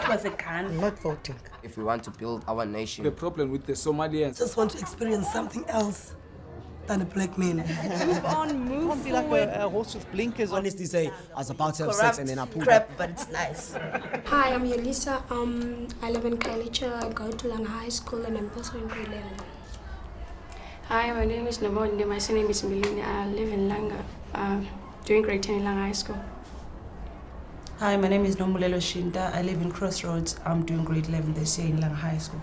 That was a gun. I'm not voting. If we want to build our nation. The problem with the Somalians. Just want to experience something else than a black man. Move on, move Can't be forward. like a horse with blinkers on. Honestly say, I was about to have Corrupt sex and then I pulled crap, up. but it's nice. Hi, I'm Yolisa. I live in Kalicha. I go to Langa High School and I'm also in grade 11. Hi, my name is Nabonde. My surname is Milini. I live in Langa, doing grade 10 in Langa High School. Hi, my name is Nomulelo Shinta. I live in Crossroads. I'm doing grade 11 this year in Langa High School.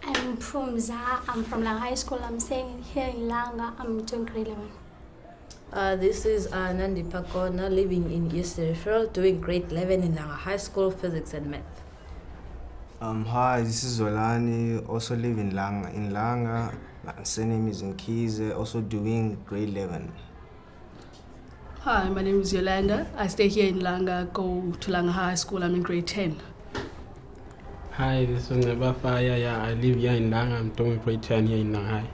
I'm Phumza. I'm from Langa High School. I'm staying here in Langa. I'm doing grade 11. This is Nandi Pakona, living in East Referral, doing grade 11 in Langa High School, physics and math. Hi, this is Zolani, also live in Langa. My surname is Nkize, also doing grade 11. Hi, my name is Yolanda. I stay here in Langa, go to Langa High School. I'm in grade 10. Hi, this is Nebafaya. Yeah, I live here in Langa. I'm doing grade 10 here in Langa High.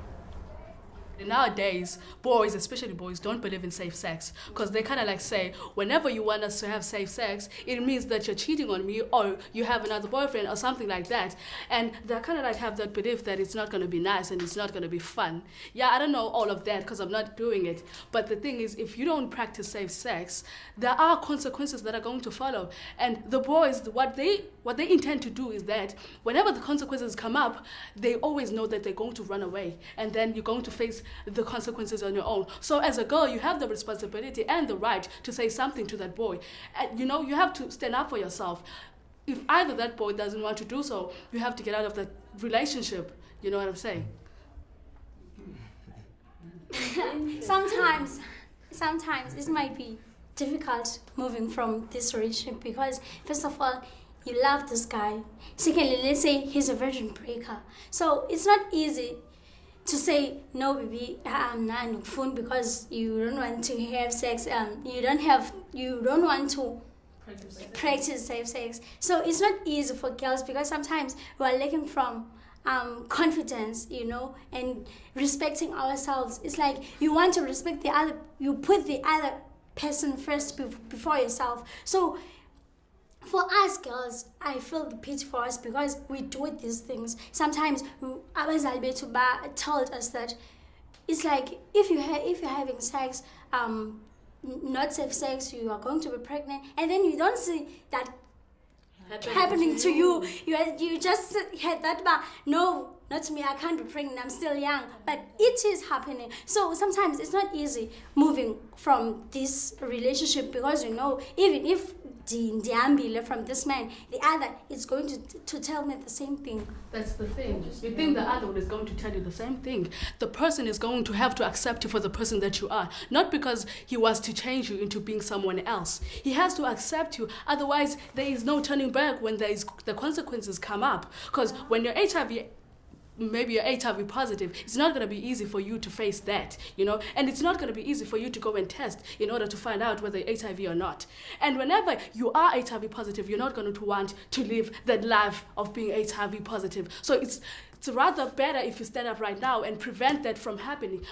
Nowadays, boys, especially boys, don't believe in safe sex because they kind of like say, whenever you want us to have safe sex, it means that you're cheating on me or you have another boyfriend or something like that. And they kind of like have that belief that it's not going to be nice and it's not going to be fun. Yeah, I don't know all of that because I'm not doing it. But the thing is, if you don't practice safe sex, there are consequences that are going to follow. And the boys, what they intend to do is that whenever the consequences come up, they always know that they're going to run away. And then you're going to face the consequences on your own. So as a girl, you have the responsibility and the right to say something to that boy. And, you have to stand up for yourself. If either that boy doesn't want to do so, you have to get out of that relationship. You know what I'm saying? Sometimes it might be difficult moving from this relationship because, first of all, you love this guy. Secondly, let's say he's a virgin breaker. So it's not easy to say, no, baby, I'm not phone because you don't want to have sex. You don't want to practice safe sex. So it's not easy for girls because sometimes we are looking from confidence, and respecting ourselves. It's like you want to respect the other, you put the other person first before yourself. So for us girls, I feel the pity for us because we do these things. Sometimes Abazali Betuba told us that it's like if you're having sex, not safe sex, you are going to be pregnant, and then you don't see that happening to you. You just had that, but no, not me, I can't be pregnant, I'm still young. But it is happening. So sometimes it's not easy moving from this relationship because, even if the from this man, the other is going to tell me the same thing. That's the thing. You think the other one is going to tell you the same thing. The person is going to have to accept you for the person that you are, not because he wants to change you into being someone else. He has to accept you. Otherwise, there is no turning back when the consequences come up. Because when you're maybe you're HIV positive, it's not going to be easy for you to face that, and it's not going to be easy for you to go and test in order to find out whether you're HIV or not. And whenever you are HIV positive, you're not going to want to live that life of being HIV positive. So it's rather better if you stand up right now and prevent that from happening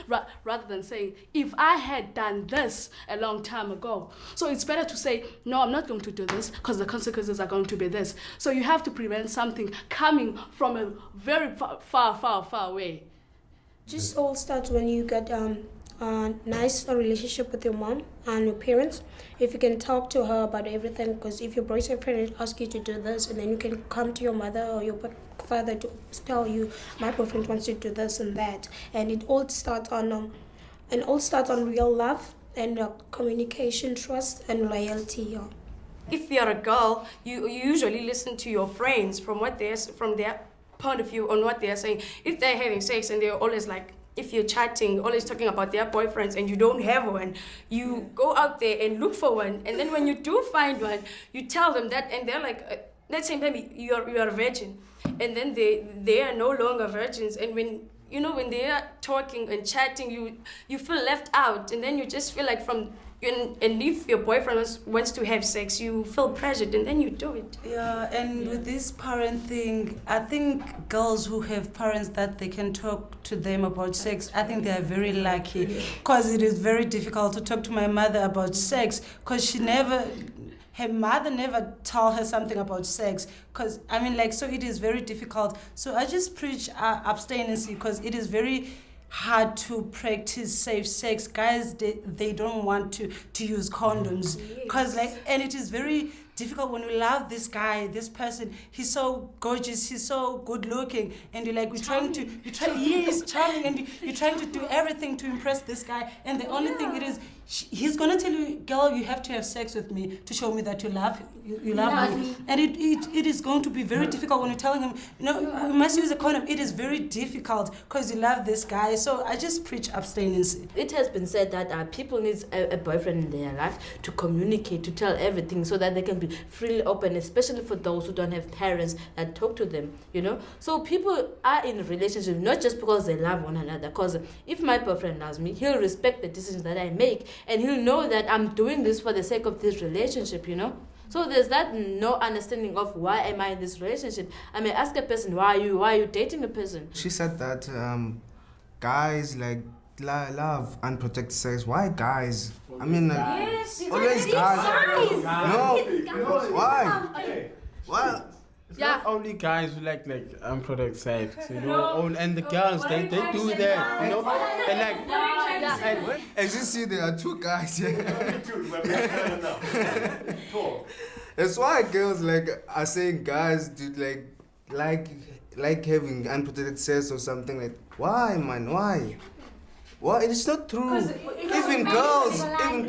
rather than saying, if I had done this a long time ago. So it's better to say, no, I'm not going to do this because the consequences are going to be this. So you have to prevent something coming from a very far away. Just all starts when you get a nice relationship with your mom and your parents. If you can talk to her about everything, because if your boyfriend asks you to do this, and then you can come to your mother or your father to tell you, my boyfriend wants you to do this and that, and it all starts on real love and communication, trust, and loyalty. If you're a girl, you usually listen to your friends from their point of view on what they're saying. If they're having sex and they're always like, if you're chatting, always talking about their boyfriends and you don't have one, you go out there and look for one. And then when you do find one, you tell them that, and they're like, let's say maybe you're a virgin. And then they are no longer virgins. And when they are talking and chatting, you feel left out. And then you just feel like and if your boyfriend wants to have sex, you feel pressured and then you do it. Yeah, and with this parent thing, I think girls who have parents that they can talk to them about sex, I think they are very lucky, because it is very difficult to talk to my mother about sex because she never her mother never told her something about sex. Because, I mean, like, so it is very difficult. So I just preach abstinence because it is very hard to practice safe sex. Guys, they don't want to use condoms. Because, like, and it is very difficult when you love this guy, this person. He's so gorgeous, he's so good looking, and you're like, he's charming, and you're trying to do everything to impress this guy, and the only thing it is, he's gonna tell you, girl, you have to have sex with me to show me that you love me. And it is going to be very difficult when you're telling him, we must use a condom. It is very difficult because you love this guy. So I just preach abstinence. It has been said that people need a boyfriend in their life to communicate, to tell everything so that they can be freely open, especially for those who don't have parents that talk to them, So people are in a relationship not just because they love one another, because if my boyfriend loves me, he'll respect the decisions that I make, and he'll know that I'm doing this for the sake of this relationship, So there's that no understanding of why am I in this relationship. I may ask a person, why are you dating a person? She said that guys like love unprotected sex. Why guys? I mean, always guys. No, why? Why? It's not only guys who like unprotected sex, and the girls they do that, and as you see, there are two guys here. That's why girls are saying guys do like having unprotected sex or something like. Why, man? Why? Well, it's not true. Even girls. Why?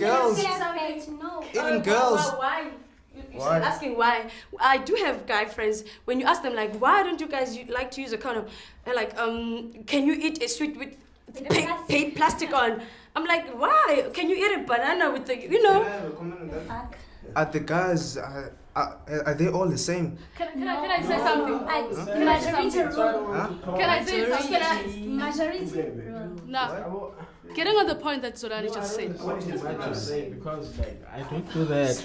Why? Asking why. I do have guy friends. When you ask them why don't you guys like to use a condom? They're like, can you eat a sweet with plastic on? I'm like, why? Can you eat a banana with the, Are the guys are they all the same? Can I say something? Can I say something? Majority. No. Getting on the point that Zorani just said. What is I just saying? Because I don't do that.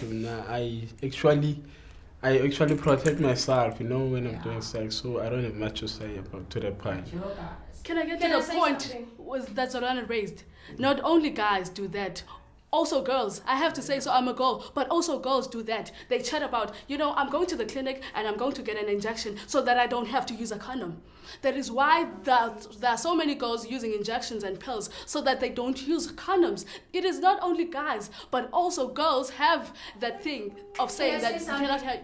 I actually protect myself, when I'm doing sex. So I don't have much to say about to that point. Can I get to the point that Zorani raised? Not only guys do that. Also girls, I have to say, so I'm a girl, but also girls do that. They chat about, I'm going to the clinic and I'm going to get an injection so that I don't have to use a condom. That is why there are so many girls using injections and pills so that they don't use condoms. It is not only guys, but also girls have that thing of saying that you cannot have...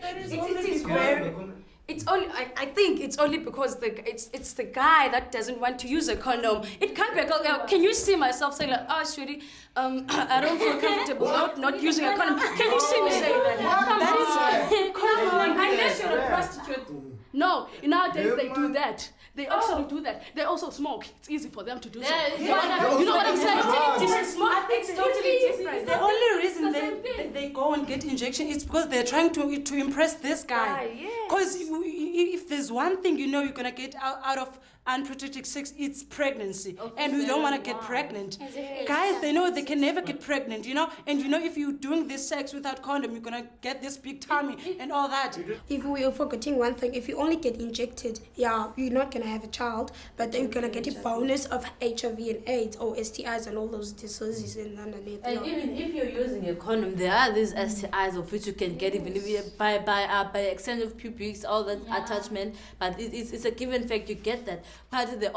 It's only. I think it's only because it's the guy that doesn't want to use a condom. It can't be a girl. Can you see myself saying sweetie, I don't feel comfortable not using a condom. Can you see me saying that? That is unless you're a prostitute. No, nowadays they do that. They actually do that. They also smoke. It's easy for them to do so. You know what I'm saying? It's totally different. The only reason they go and get injection is because they're trying to impress this guy. Because if there's one thing you're gonna get out of unprotected sex, it's pregnancy, and we don't want to get pregnant. Guys, they know they can never get pregnant, and if you're doing this sex without condom, you're gonna get this big tummy and all that. If we are forgetting one thing, if you only get injected, you're not gonna have a child, but then you're gonna get a bonus of HIV and AIDS or STIs and all those diseases and underneath. And even if you're using a condom, there are these STIs of which you can get even if you by exchange of pubics, all that attachment. But it's a given fact you get that. But the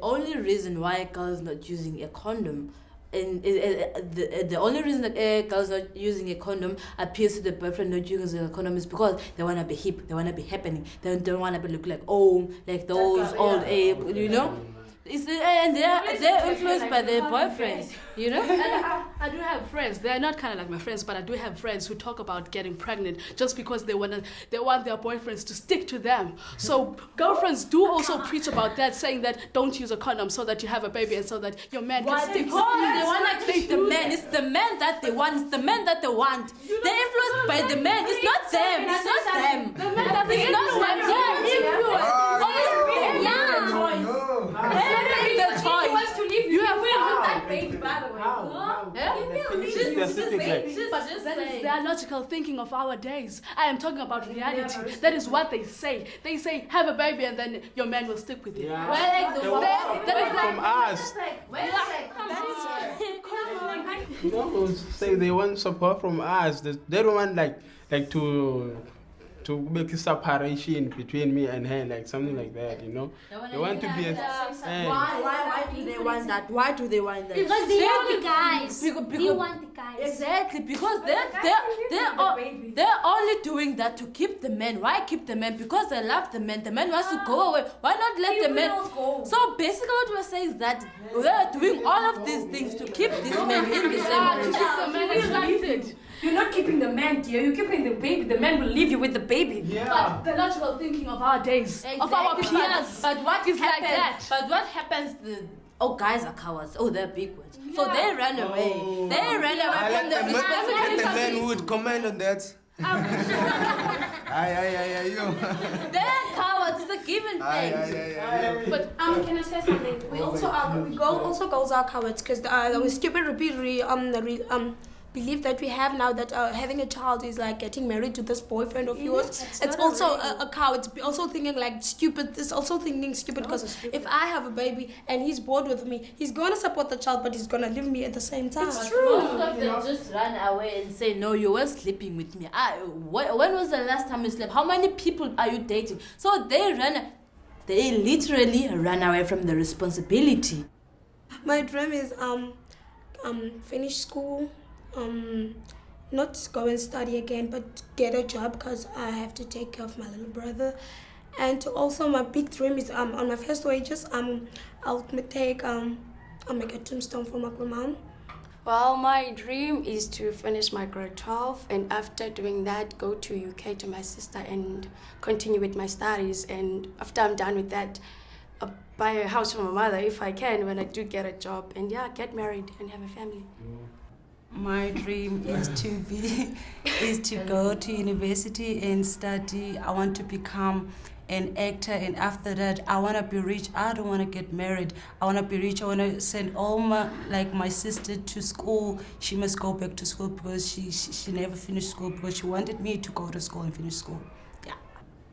only reason why a girl is not using a condom, and the only reason that a girl is not using a condom appears to the boyfriend not using a condom is because they want to be hip, they want to be happening, they don't want to look like those old and they're influenced by their boyfriends, And I do have friends. They're not kind of like my friends, but I do have friends who talk about getting pregnant just because they want their boyfriends to stick to them. So girlfriends do also preach about that, saying that don't use a condom so that you have a baby and so that your man can stick. Because they want to keep the man. It's the man that they want. It's the man that they want. They're influenced by the man. It's not them. It's not them. The man that they He wants to leave you. You have found that baby, by the way. How? She's they're sleeping like. But that is their logical thinking of our days. I am talking about reality. That is what they say. They say, have a baby and then your man will stick with you. Yeah. That is From us. You know, say they want support from us. They don't want like to make a separation between me and her, like something like that, you know. They want to be Why do they want that? Why do they want that? Because they want the guys. Because, They want the guys. Exactly, because they're only doing that to keep the man. Why keep the man? Because they love the man. The man wants to go away. Why not let the man go? So basically what we're saying is that we're doing all of these things to keep this man in the same relationship. You're not keeping the man, dear. You're keeping the baby. The man will leave you with the baby. Yeah. But the logical thinking of our days, of our peers, but what is happens, like that. But what happens? Guys are cowards. Oh, they're big words. So they ran away. They ran away from the Let the man who would comment on that. Aye, yo. They're cowards. It's a given thing. But can I say something? We also girls are cowards because we stupid belief that we have now that having a child is like getting married to this boyfriend of yours. It's also a cow. It's also thinking like stupid. It's also thinking stupid because if I have a baby and he's bored with me, he's gonna support the child, but he's gonna leave me at the same time. It's true. Most of them just run away and say, no, you weren't sleeping with me. When was the last time you slept? How many people are you dating? So they literally run away from the responsibility. My dream is finish school. Not go and study again, but get a job because I have to take care of my little brother. And also my big dream is on my first wages I'll make a tombstone for my mom. Well, my dream is to finish my grade 12 and after doing that go to UK to my sister and continue with my studies, and after I'm done with that buy a house for my mother if I can when I do get a job, and get married and have a family. My dream is to go to university and study. I want to become an actor, and after that I want to be rich. I don't want to get married. I want to be rich. I want to send all my sister to school. She must go back to school because she never finished school because she wanted me to go to school and finish school.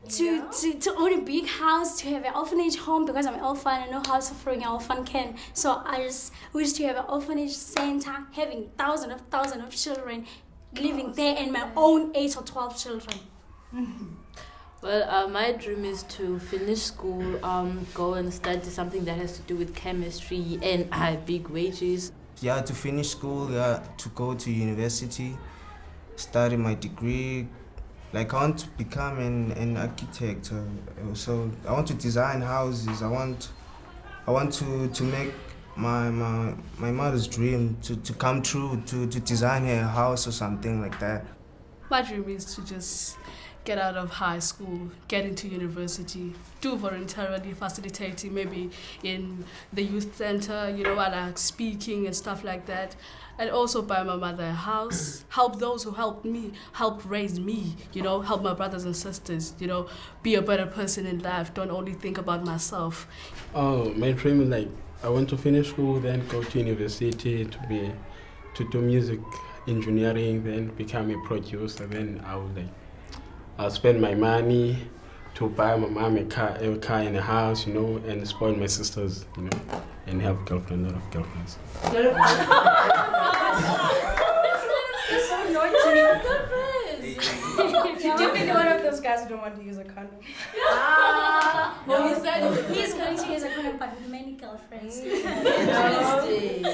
To own a big house, to have an orphanage home because I'm an orphan. I know how suffering an orphan can. So I just wish to have an orphanage center, having thousands of children living there, and my own 8 or 12 children. Well, my dream is to finish school, go and study something that has to do with chemistry and big wages. Yeah, to finish school, to go to university, study my degree. Like I want to become an architect. So I want to design houses. I want to make my mother's dream to come true. To design her house or something like that. My dream is to just get out of high school, get into university, do voluntarily facilitating, maybe in the youth center, I like speaking and stuff like that. And also buy my mother a house, help those who helped me, help raise me, help my brothers and sisters, be a better person in life, don't only think about myself. Oh, my dream is like, I want to finish school, then go to university to do music engineering, then become a producer, then I'll spend my money to buy my mom a car and a house, and spoil my sisters, and have a lot of girlfriends. That's so annoying. You're definitely one of those guys who don't want to use a condom. Well, he said he's going to use a condom, but with many girlfriends. Interesting.